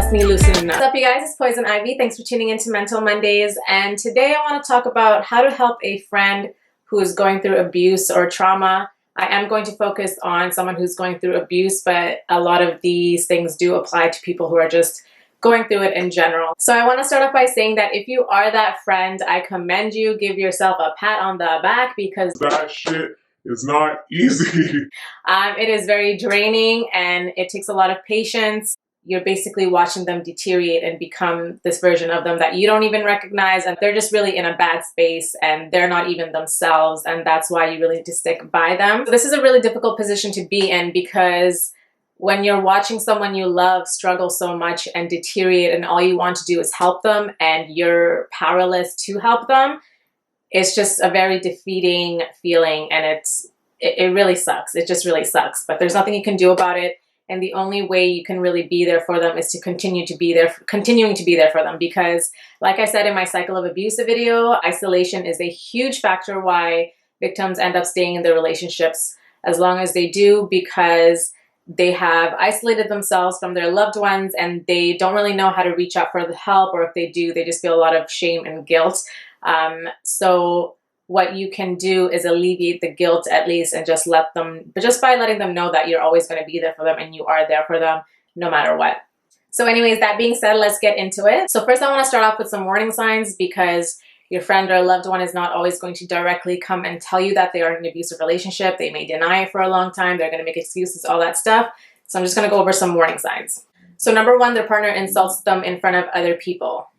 Bust me loosen up. What's up, you guys? It's Poison Ivy. Thanks for tuning into Mental Mondays. And today I want to talk about how to help a friend who is going through abuse or trauma. I am going to focus on someone who's going through abuse, but a lot of these things do apply to people who are just going through it in general. So I want to start off by saying that if you are that friend, I commend you. Give yourself a pat on the back because that shit is not easy. It is very draining and it takes a lot of patience. You're basically watching them deteriorate and become this version of them that you don't even recognize, and they're just really in a bad space and they're not even themselves, and that's why you really need to stick by them. So this is a really difficult position to be in because when you're watching someone you love struggle so much and deteriorate and all you want to do is help them and you're powerless to help them, it's just a very defeating feeling, and it really sucks. It just really sucks, but there's nothing you can do about it. And the only way you can really be there for them is to continuing to be there for them. Because like I said in my cycle of abuse video, isolation is a huge factor why victims end up staying in their relationships as long as they do, because they have isolated themselves from their loved ones and they don't really know how to reach out for the help, or if they do, they just feel a lot of shame and guilt. So what you can do is alleviate the guilt at least, and just by letting them know that you're always going to be there for them and you are there for them no matter what. So anyways, that being said, let's get into it. So first I want to start off with some warning signs, because your friend or loved one is not always going to directly come and tell you that they are in an abusive relationship. They may deny it for a long time. They're going to make excuses, all that stuff. So I'm just going to go over some warning signs. So number one, their partner insults them in front of other people.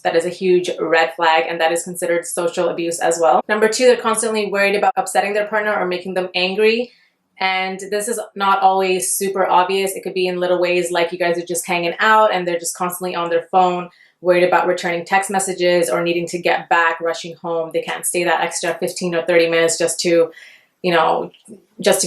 That is a huge red flag, and that is considered social abuse as well. Number two, they're constantly worried about upsetting their partner or making them angry. And this is not always super obvious. It could be in little ways, like you guys are just hanging out and they're just constantly on their phone, worried about returning text messages or needing to get back, rushing home. They can't stay that extra 15 or 30 minutes just to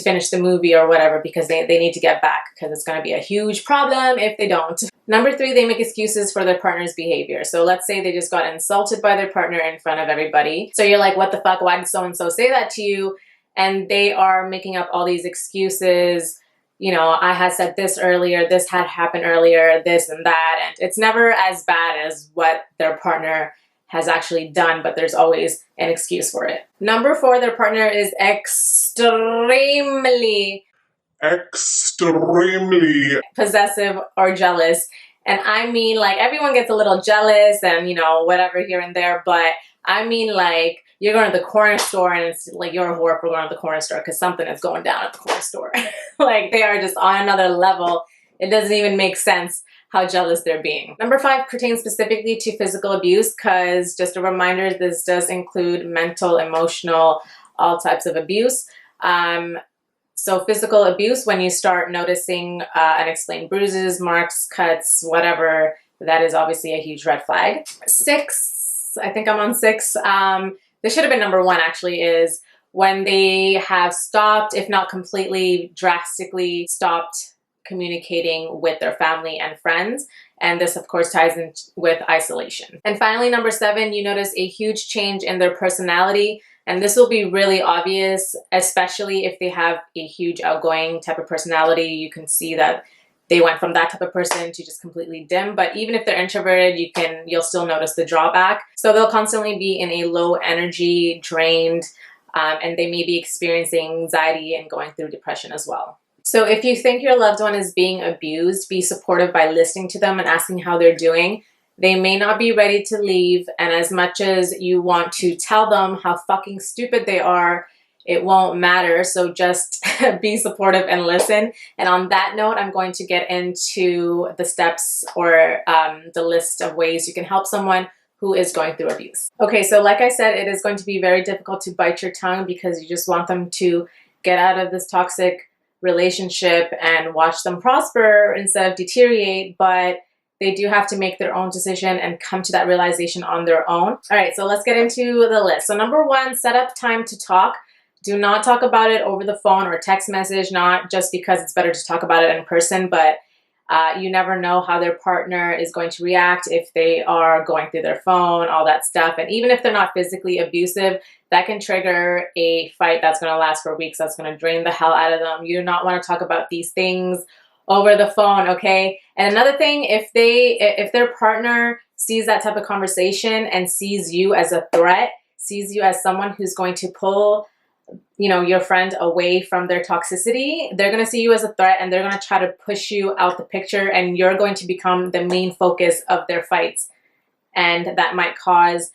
finish the movie or whatever, because they need to get back, because it's going to be a huge problem if they don't. Number three, they make excuses for their partner's behavior. So let's say they just got insulted by their partner in front of everybody. So you're like, what the fuck? Why did so-and-so say that to you? And they are making up all these excuses. I had said this earlier, this had happened earlier, this and that. And it's never as bad as what their partner has actually done, but there's always an excuse for it. Number four, their partner is extremely possessive or jealous. And I mean, like, everyone gets a little jealous and, whatever here and there, but I mean, like, you're going to the corner store and it's like you're a whore for going to the corner store because something is going down at the corner store. Like, they are just on another level. It doesn't even make sense how jealous they're being. Number five pertains specifically to physical abuse, because just a reminder, this does include mental, emotional, all types of abuse. So physical abuse, when you start noticing unexplained bruises, marks, cuts, whatever, that is obviously a huge red flag. Six, I think I'm on six. This should have been number one actually, is when they have stopped, if not completely, drastically stopped communicating with their family and friends. And this, of course, ties in with isolation. And finally, number seven, you notice a huge change in their personality. And this will be really obvious, especially if they have a huge outgoing type of personality. You can see that they went from that type of person to just completely dim. But even if they're introverted, you'll still notice the drawback. So they'll constantly be in a low energy, drained, and they may be experiencing anxiety and going through depression as well. So if you think your loved one is being abused, be supportive by listening to them and asking how they're doing. They may not be ready to leave, and as much as you want to tell them how fucking stupid they are, it won't matter. So just be supportive and listen. And on that note, I'm going to get into the steps or the list of ways you can help someone who is going through abuse. Okay, so like I said, it is going to be very difficult to bite your tongue because you just want them to get out of this toxic relationship and watch them prosper instead of deteriorate, but they do have to make their own decision and come to that realization on their own. All right, so let's get into the list. So number one, set up time to talk. Do not talk about it over the phone or text message, not just because it's better to talk about it in person, but you never know how their partner is going to react if they are going through their phone, all that stuff. And even if they're not physically abusive, that can trigger a fight that's going to last for weeks. That's going to drain the hell out of them. You do not want to talk about these things over the phone, okay? And another thing, if their partner sees that type of conversation and sees you as a threat, sees you as someone who's going to pull, you know, your friend away from their toxicity, they're going to see you as a threat and they're going to try to push you out the picture, and you're going to become the main focus of their fights. And that might cause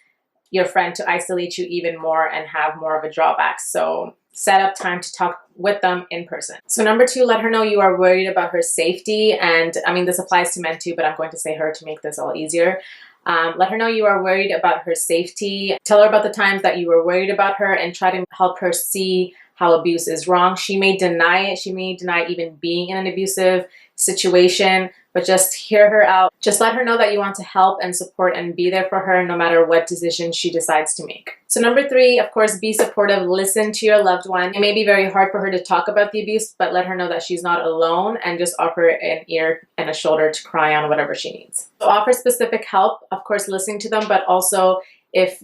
your friend to isolate you even more and have more of a drawback. So set up time to talk with them in person. So number 2, let her know you are worried about her safety. And I mean, this applies to men too, but I'm going to say her to make this all easier. Let her know you are worried about her safety. Tell her about the times that you were worried about her and try to help her see how abuse is wrong. She may deny it. She may deny even being in an abusive situation, but just hear her out. Just let her know that you want to help and support and be there for her no matter what decision she decides to make. So number 3, of course, be supportive. Listen to your loved one. It may be very hard for her to talk about the abuse, but let her know that she's not alone, and just offer an ear and a shoulder to cry on, whatever she needs. So offer specific help, of course, listening to them, but also if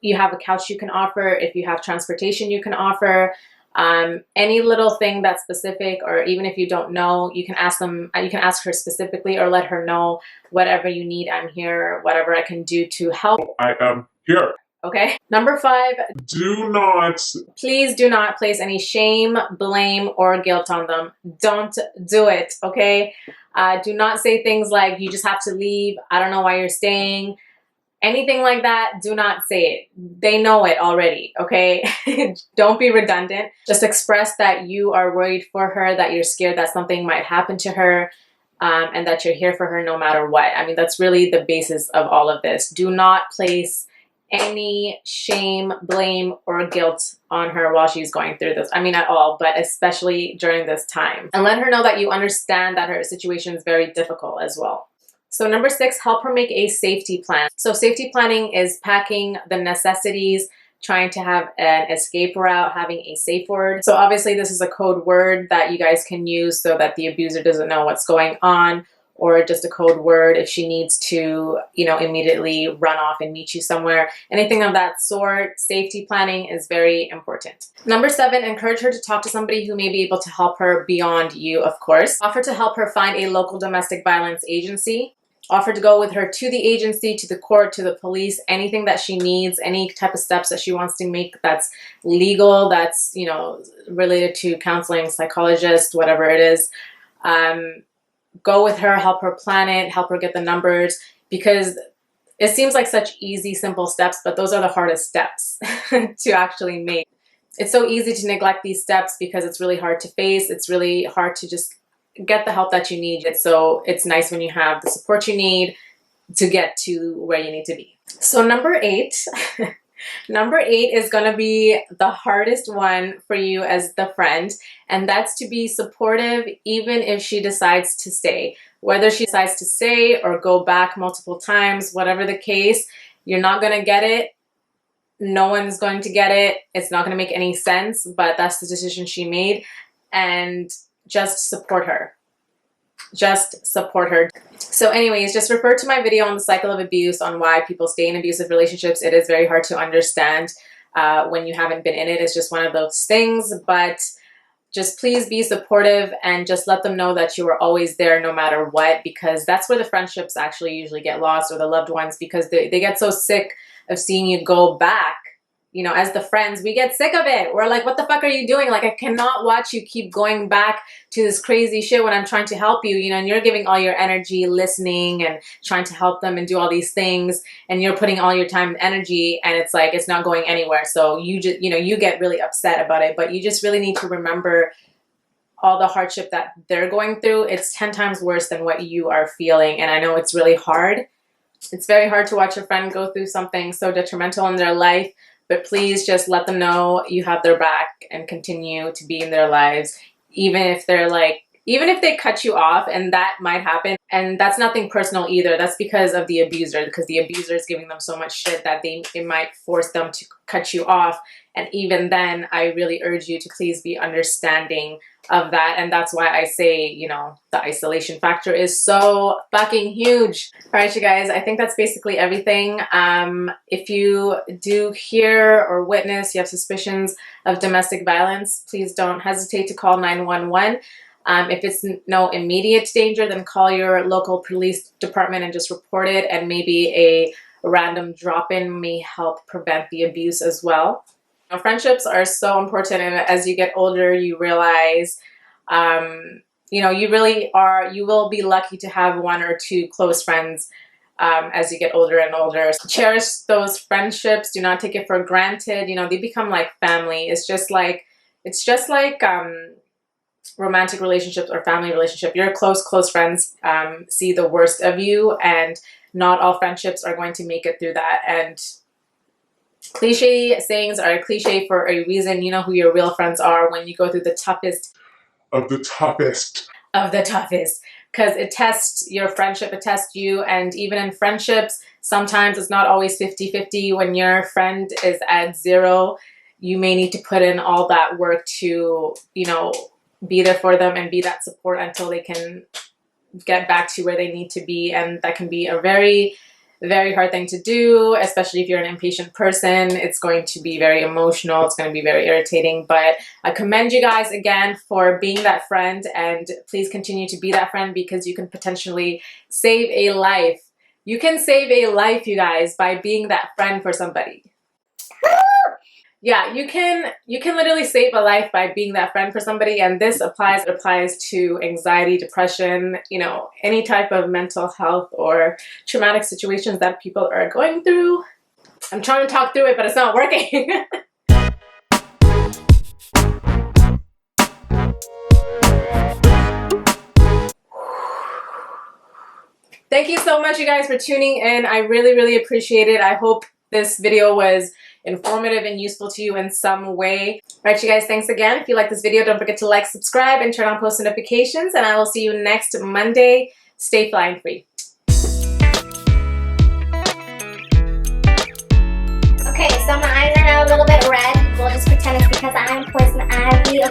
you have a couch you can offer, if you have transportation you can offer, any little thing that's specific, or even if you don't know, you can ask them, you can ask her specifically, or let her know, whatever you need, I'm here, whatever I can do to help. I am here. Okay. Number 5, Please do not place any shame, blame, or guilt on them. Don't do it, okay? Do not say things like, you just have to leave, I don't know why you're staying. Anything like that, do not say it. They know it already, okay? Don't be redundant. Just express that you are worried for her, that you're scared that something might happen to her, and that you're here for her no matter what. I mean, that's really the basis of all of this. Do not place any shame, blame, or guilt on her while she's going through this. I mean, at all, but especially during this time. And let her know that you understand that her situation is very difficult as well. So number 6, help her make a safety plan. So safety planning is packing the necessities, trying to have an escape route, having a safe word. So obviously this is a code word that you guys can use so that the abuser doesn't know what's going on, or just a code word if she needs to, you know, immediately run off and meet you somewhere. Anything of that sort, safety planning is very important. Number 7, encourage her to talk to somebody who may be able to help her beyond you, of course. Offer to help her find a local domestic violence agency. Offer to go with her to the agency, to the court, to the police, anything that she needs, any type of steps that she wants to make that's legal, that's, you know, related to counseling, psychologist, whatever it is. Go with her, help her plan it, help her get the numbers, because it seems like such easy, simple steps, but those are the hardest steps to actually make. It's so easy to neglect these steps because it's really hard to face. It's really hard to just get the help that you need. So it's nice when you have the support you need to get to where you need to be. So number 8, number 8 is going to be the hardest one for you as the friend, and that's to be supportive even if she decides to stay. Whether she decides to stay or go back multiple times, whatever the case, you're not going to get it. No one is going to get it. It's not going to make any sense, but that's the decision she made, and just support her. Just support her. So anyways, just refer to my video on the cycle of abuse, on why people stay in abusive relationships. It is very hard to understand when you haven't been in it. It's just one of those things, but just please be supportive and just let them know that you are always there no matter what, because that's where the friendships actually usually get lost, or the loved ones, because they get so sick of seeing you go back. You know, as the friends, we get sick of it. We're like, what the fuck are you doing? Like, I cannot watch you keep going back to this crazy shit when I'm trying to help you, you know, and you're giving all your energy listening and trying to help them and do all these things, and you're putting all your time and energy, and it's like, it's not going anywhere. So you just, you know, you get really upset about it, but you just really need to remember all the hardship that they're going through. It's 10 times worse than what you are feeling. And I know it's really hard. It's very hard to watch a friend go through something so detrimental in their life, but please just let them know you have their back and continue to be in their lives, even if they're like, even if they cut you off, and that might happen. And that's nothing personal either. That's because of the abuser, because the abuser is giving them so much shit that it might force them to cut you off. And even then, I really urge you to please be understanding of that. And that's why I say, you know, the isolation factor is so fucking huge. All right, you guys, I think that's basically everything. If you do hear or witness, you have suspicions of domestic violence, please don't hesitate to call 911. If it's no immediate danger, then call your local police department and just report it, and maybe a random drop-in may help prevent the abuse as well. Now, friendships are so important, and as you get older, you realize, you know, you will be lucky to have 1 or 2 close friends as you get older and older. Cherish those friendships. Do not take it for granted. You know, they become like family. It's just like romantic relationships or family relationship. Your close friends see the worst of you, and not all friendships are going to make it through that. And cliche sayings are cliche for a reason. You know who your real friends are when you go through the toughest of the toughest. Of the toughest. Because it tests your friendship, it tests you. And even in friendships, sometimes it's not always 50-50. When your friend is at 0, you may need to put in all that work to, you know, be there for them and be that support until they can get back to where they need to be. And that can be a very, very hard thing to do, especially if you're an impatient person. It's going to be very emotional. It's going to be very irritating. But I commend you guys again for being that friend, and please continue to be that friend, because you can potentially save a life. You can save a life, you guys, by being that friend for somebody. Yeah, you can literally save a life by being that friend for somebody, and this applies to anxiety, depression, you know, any type of mental health or traumatic situations that people are going through. I'm trying to talk through it, but it's not working. Thank you so much, you guys, for tuning in. I really, really appreciate it. I hope this video was informative and useful to you in some way. All right, you guys, thanks again. If you like this video, don't forget to like, subscribe, and turn on post notifications, and I will see you next Monday. Stay flying free. Okay, so my eyes are now a little bit red. We'll just pretend it's because I'm poison ivy. Okay.